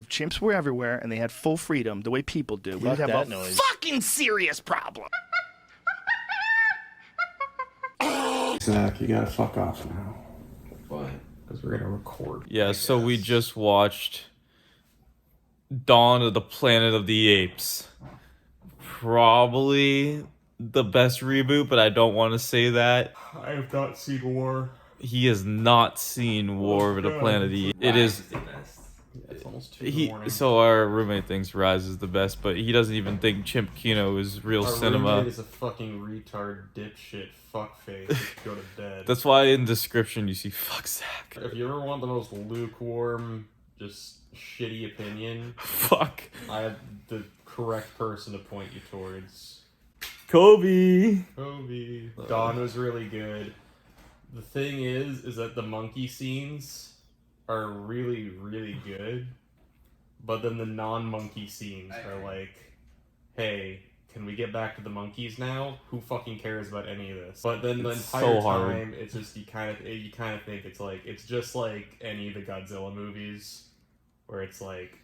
chimps were everywhere and they had full freedom the way people do, we would have that a noise. fucking serious problem. Zack, you gotta fuck off now. Why? Because we're gonna record. Yeah, so we just watched Dawn of the Planet of the Apes. Probably the best reboot, but I don't want to say that. I have not seen War. He has not seen War of the Planet of the Apes. It is. the best. Yeah, it's almost 2 in the morning. So our roommate thinks Rise is the best, but he doesn't even think Chimp Kino is real Our cinema. roommate is a fucking retard, dipshit, fuckface. Go to bed. That's why in description you see fuck Zack. If you ever want the most lukewarm, just shitty opinion, Fuck. I have the correct person to point you towards. Kobe. Kobe. Dawn was really good. The thing is that the monkey scenes are really, really good, but then the non-monkey scenes are like, hey, can we get back to the monkeys now? Who fucking cares about any of this? But then the It's entire so hard. time, it's just you kind of think it's just like any of the Godzilla movies, where it's like,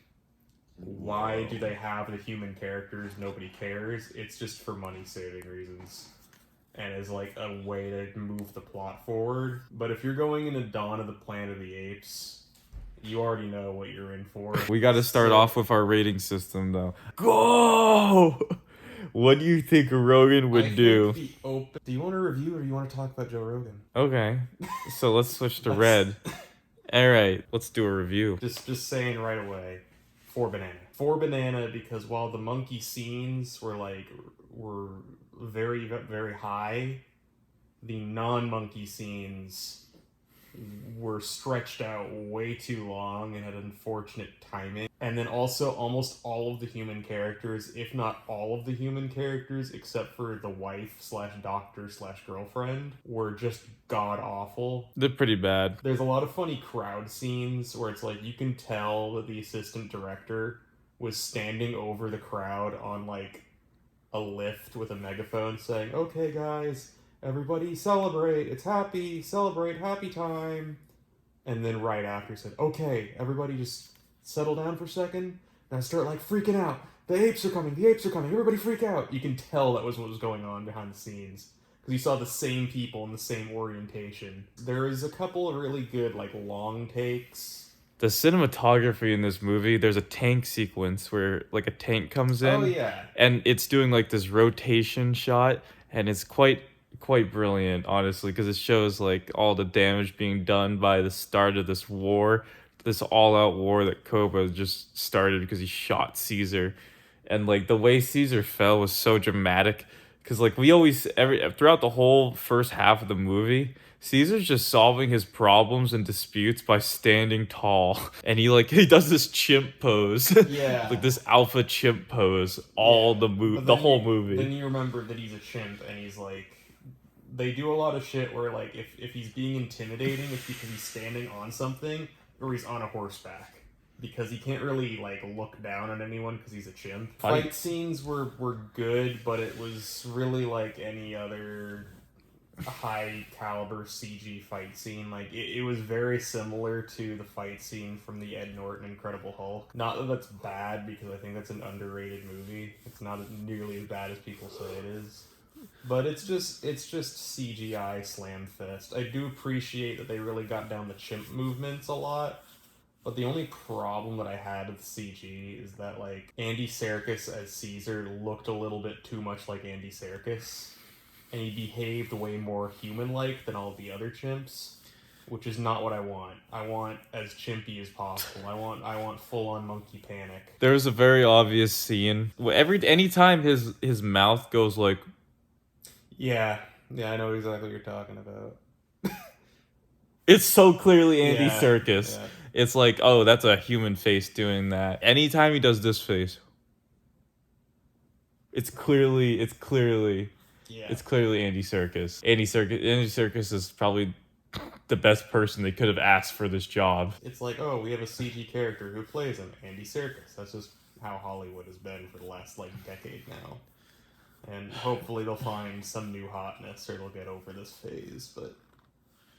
why do they have the human characters? Nobody cares. It's just for money-saving reasons. And as like a way to move the plot forward. But if you're going into Dawn of the Planet of the Apes, you already know what you're in for. We got to start off with our rating system, though. Go! What do you think Rogan would do? Do you want a review or do you want to talk about Joe Rogan? Okay, so let's switch to red. All right, let's do a review. Just saying right away, 4 banana. 4 banana because while the monkey scenes were very, very high, the non-monkey scenes were stretched out way too long and had unfortunate timing. And then also almost all of the human characters, if not all of the human characters, except for the wife / doctor / girlfriend, were just god-awful. They're pretty bad. There's a lot of funny crowd scenes where it's like you can tell that the assistant director was standing over the crowd on like a lift with a megaphone saying, okay guys, everybody celebrate, it's happy, celebrate, happy time. And then right after said, okay, everybody just settle down for a second. And I start like freaking out. The apes are coming, everybody freak out. You can tell that was what was going on behind the scenes. Because you saw the same people in the same orientation. There is a couple of really good like long takes. The cinematography in this movie, there's a tank sequence where like a tank comes in. Oh yeah. And it's doing like this rotation shot, and it's quite brilliant, honestly, because it shows like all the damage being done by the start of this war, this all-out war that Koba just started because he shot Caesar. And like the way Caesar fell was so dramatic, because like we always throughout the whole first half of the movie, Caesar's just solving his problems and disputes by standing tall. And he does this chimp pose. Yeah. Like this alpha chimp pose the whole movie. Then you remember that he's a chimp and he's like, they do a lot of shit where like if he's being intimidating, it's because he's standing on something or he's on a horseback. Because he can't really like look down on anyone because he's a chimp. Fight scenes were good, but it was really like any other high caliber CG fight scene. Like it was very similar to the fight scene from the Ed Norton Incredible Hulk. Not that that's bad, because I think that's an underrated movie. It's not nearly as bad as people say it is. But it's just CGI slam fest. I do appreciate that they really got down the chimp movements a lot. But the only problem that I had with CG is that like Andy Serkis as Caesar looked a little bit too much like Andy Serkis. And he behaved way more human-like than all the other chimps, which is not what I want. I want as chimpy as possible. I want full-on monkey panic. There's a very obvious scene. Anytime his mouth goes like... Yeah, I know exactly what you're talking about. It's so clearly Andy Serkis. Yeah. It's like, oh, that's a human face doing that. Anytime he does this face, it's clearly Andy Serkis. Andy Serkis is probably the best person they could have asked for this job. It's like, oh, we have a CG character who plays him, Andy Serkis. That's just how Hollywood has been for the last like decade now. And hopefully they'll find some new hotness or they'll get over this phase, but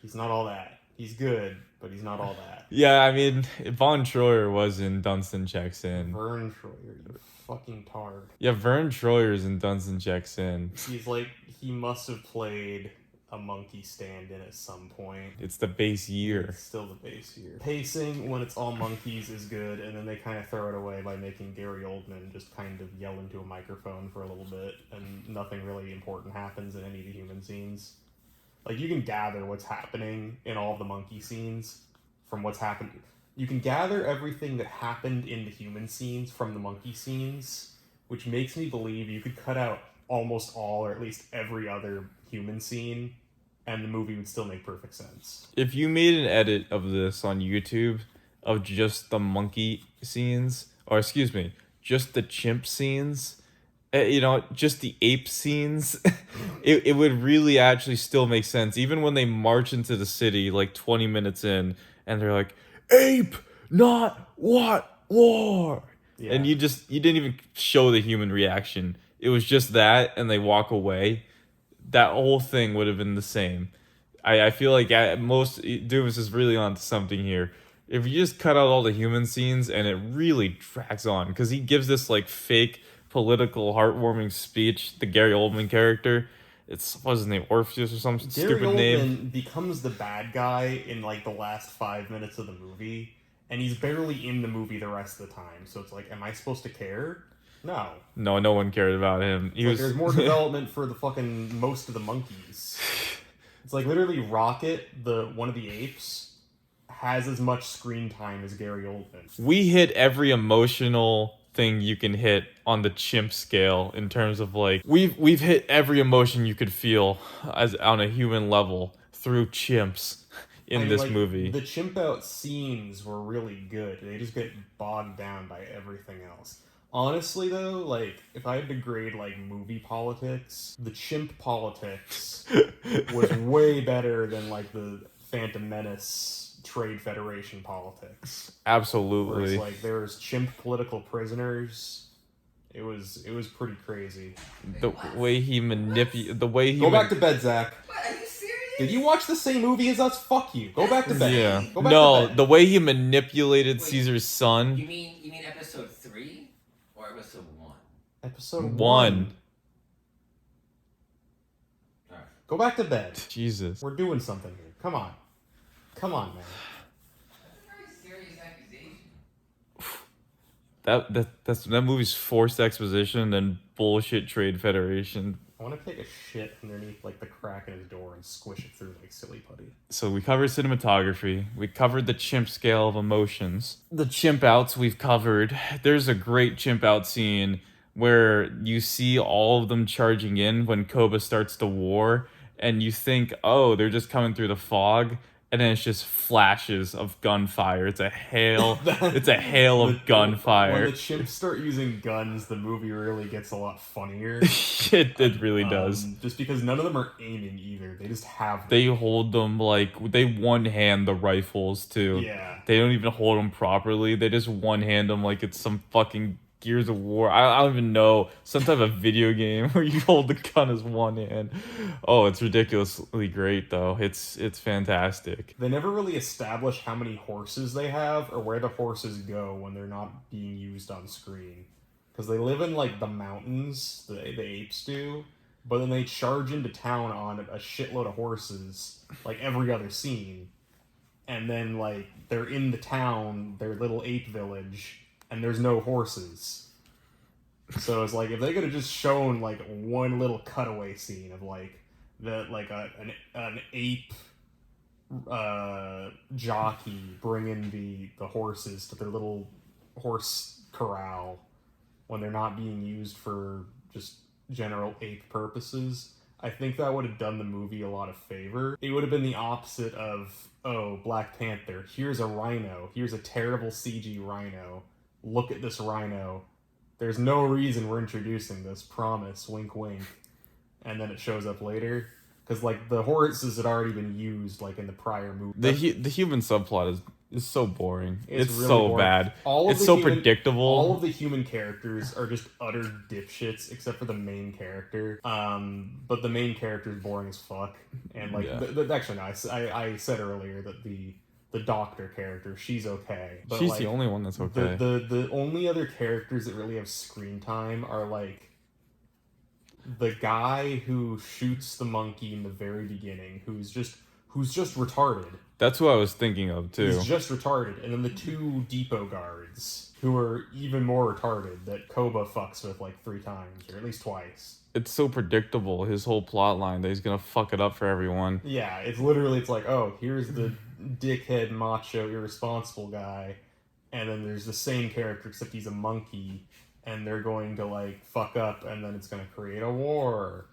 he's not all that. He's good, but he's not all that. Yeah, I mean, Von Troyer was in Dunstan Checks In. Vern Troyer, you fucking tard. Yeah, Vern Troyer's in Dunstan Checks In. He's like, he must have played a monkey stand-in at some point. It's the base year. It's still the base year. Pacing, when it's all monkeys, is good, and then they kind of throw it away by making Gary Oldman just kind of yell into a microphone for a little bit, and nothing really important happens in any of the human scenes. Like, you can gather what's happening in all of the monkey scenes from what's happened. You can gather everything that happened in the human scenes from the monkey scenes, which makes me believe you could cut out almost all, or at least every other human scene, and the movie would still make perfect sense. If you made an edit of this on YouTube of just the monkey scenes, or excuse me, just the chimp scenes, just the ape scenes, it would really actually still make sense. Even when they march into the city like 20 minutes in and they're like, ape, not what, war. Yeah. And you didn't even show the human reaction. It was just that, and they walk away. That whole thing would have been the same. I feel like at most, Dumas is really onto something here. If you just cut out all the human scenes and it really drags on, because he gives this like fake political heartwarming speech, the Gary Oldman character. What's his name, Orpheus or some stupid name? Gary Oldman becomes the bad guy in like the last 5 minutes of the movie, and he's barely in the movie the rest of the time. So it's like, am I supposed to care? No. No one cared about him. There's more development for the fucking most of the monkeys. It's like literally Rocket, one of the apes, has as much screen time as Gary Oldman. We hit every emotional thing you can hit on the chimp scale in terms of like we've hit every emotion you could feel as on a human level through chimps in this movie. The chimp out scenes were really good. They just get bogged down by everything else. Honestly, though, like, if I had to grade, like, movie politics, the chimp politics was way better than, like, the Phantom Menace Trade Federation politics. Absolutely. Where it's like, there was chimp political prisoners. It was pretty crazy. The way he manipulated... Go back to bed, Zack. What, are you serious? Did you watch the same movie as us? Fuck you. Go back to bed. Yeah. Go back to bed. The way he manipulated Caesar's son... You mean episode 3? Or episode 1? Episode 1. Alright. Go back to bed. Jesus. We're doing something here. Come on, man. That's a very serious accusation. That movie's forced exposition and bullshit Trade Federation. I want to take a shit underneath like the crack in his door and squish it through like silly putty. So we covered cinematography. We covered the chimp scale of emotions. The chimp outs we've covered. There's a great chimp out scene where you see all of them charging in when Koba starts the war, and you think, oh, they're just coming through the fog. And then it's just flashes of gunfire. It's a hail. It's a hail of gunfire. When the chimps start using guns, the movie really gets a lot funnier. It really does. Just because none of them are aiming either. They just have them. They hold them like they one hand the rifles too. Yeah. They don't even hold them properly. They just one hand them like it's some fucking Gears of War. I don't even know. Some type of video game where you hold the gun as one hand. Oh, it's ridiculously great though. It's fantastic. They never really establish how many horses they have or where the horses go when they're not being used on screen. Because they live in like the mountains, the apes do, but then they charge into town on a shitload of horses like every other scene. And then like they're in the town, their little ape village, and there's no horses. So it's like if they could have just shown like one little cutaway scene of like an ape jockey bringing the horses to their little horse corral when they're not being used for just general ape purposes, I think that would have done the movie a lot of favor. It would have been the opposite of, oh, Black Panther, here's a rhino, here's a terrible CG rhino. Look at this rhino. There's no reason we're introducing this. Promise. Wink, wink. And then it shows up later. because like the horses had already been used like in the prior movie. The human subplot is so boring. It's really so boring. bad. All of It's the so human- predictable. All of the human characters are just utter dipshits, except for the main character. But the main character is boring as fuck. And like, Yeah. actually, no, I said earlier that the doctor character, she's okay. But She's like, the only one that's okay. The only other characters that really have screen time are like the guy who shoots the monkey in the very beginning, who's just retarded. That's who I was thinking of too. He's just retarded. And then the two depot guards, who are even more retarded, that Koba fucks with like 3 times, or at least twice. It's so predictable, his whole plot line, that he's gonna fuck it up for everyone. Yeah, it's literally, it's like, oh, here's the dickhead, macho, irresponsible guy, and then there's the same character, except he's a monkey, and they're going to like fuck up, and then it's gonna create a war.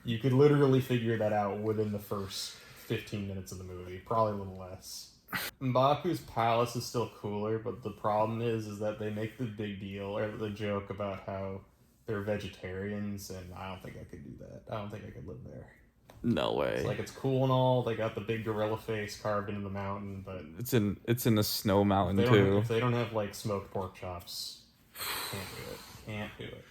You could literally figure that out within the first 15 minutes of the movie, probably a little less. M'Baku's palace is still cooler, but the problem is that they make the big deal, or the joke about how they're vegetarians, and I don't think I could do that. I don't think I could live there. No way. It's like, it's cool and all, they got the big gorilla face carved into the mountain, but It's in a snow mountain if too. they don't have like smoked pork chops, can't do it.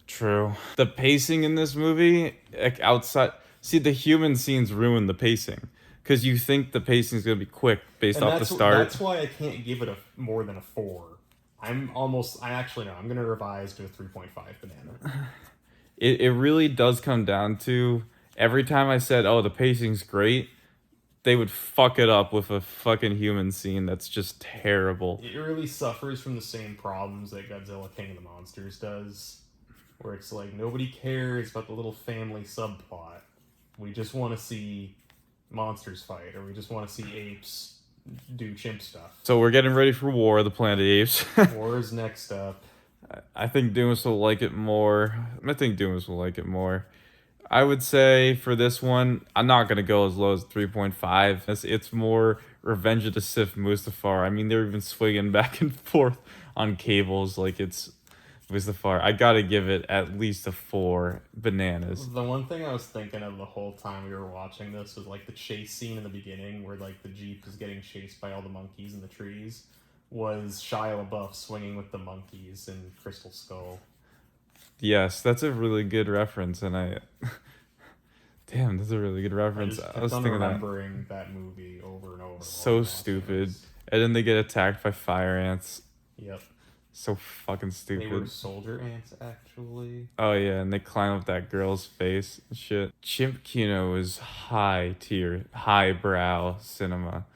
True. The pacing in this movie, like outside, see, the human scenes ruin the pacing because you think the pacing is gonna be quick based off the start. That's why I can't give it more than a 4. I'm gonna revise to a 3.5 banana. It really does come down to every time I said, "Oh, the pacing's great," they would fuck it up with a fucking human scene that's just terrible. It really suffers from the same problems that Godzilla King of the Monsters does, where it's like nobody cares about the little family subplot. We just want to see monsters fight, or we just want to see apes do chimp stuff. So we're getting ready for War of the Planet of the Apes. War is next up. I think Dumas will like it more. I would say for this one, I'm not going to go as low as 3.5. It's more Revenge of the Sith Mustafar. I mean, they're even swinging back and forth on cables like it's Mustafar. I got to give it at least a 4 bananas. The one thing I was thinking of the whole time we were watching this was like the chase scene in the beginning where like the Jeep is getting chased by all the monkeys in the trees, was Shia LaBeouf swinging with the monkeys in Crystal Skull. Yes, that's a really good reference, and damn, that's a really good reference. I was kept on thinking that. remembering that movie over and over. So stupid. And then they get attacked by fire ants. Yep. So fucking They were stupid. soldier ants, actually. Oh yeah, and they climb up that girl's face and shit. Chimp Kino is high tier, highbrow cinema.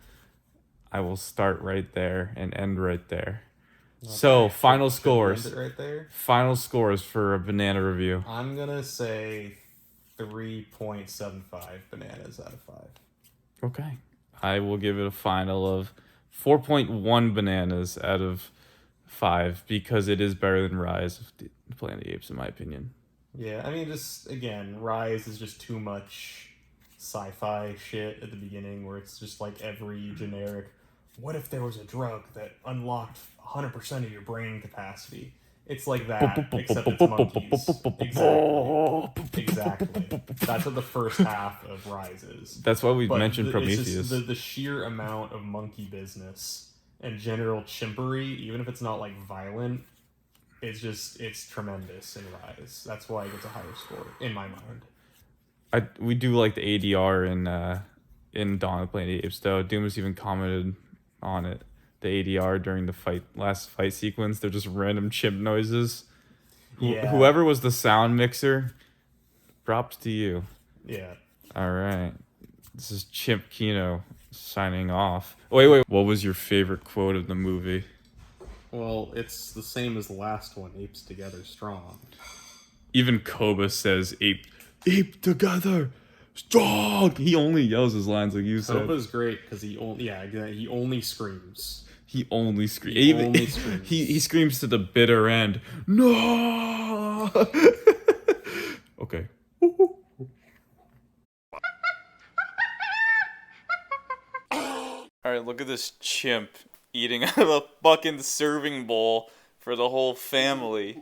I will start right there and end right there. So, final Should we end scores. it right there? Final scores for a banana review. I'm gonna say 3.75 bananas out of 5. Okay. I will give it a final of 4.1 bananas out of 5 because it is better than Rise of the Planet of the Apes in my opinion. Yeah, I mean, just, again, Rise is just too much sci-fi shit at the beginning where it's just like every generic, what if there was a drug that unlocked 100% of your brain capacity? It's like that, except it's monkeys. Exactly. That's what the first half of Rise is. That's why we But mentioned it's just Prometheus. the sheer amount of monkey business and general chimpery, even if it's not like violent, it's tremendous in Rise. That's why it gets a higher score in my mind. We do like the ADR in Dawn of the Planet of the Apes though. Dumas even commented on it. The ADR during the last fight sequence, they're just random chimp noises. Yeah. Whoever was the sound mixer, props to you. Yeah. All right. This is Chimp Kino signing off. Wait. What was your favorite quote of the movie? Well, it's the same as the last one, Apes Together Strong. Even Koba says ape together strong. He only yells his lines like you said. Koba's great because he only screams. He only screams. He only screams. He screams to the bitter end. No. Okay. All right, look at this chimp eating out of a fucking serving bowl for the whole family.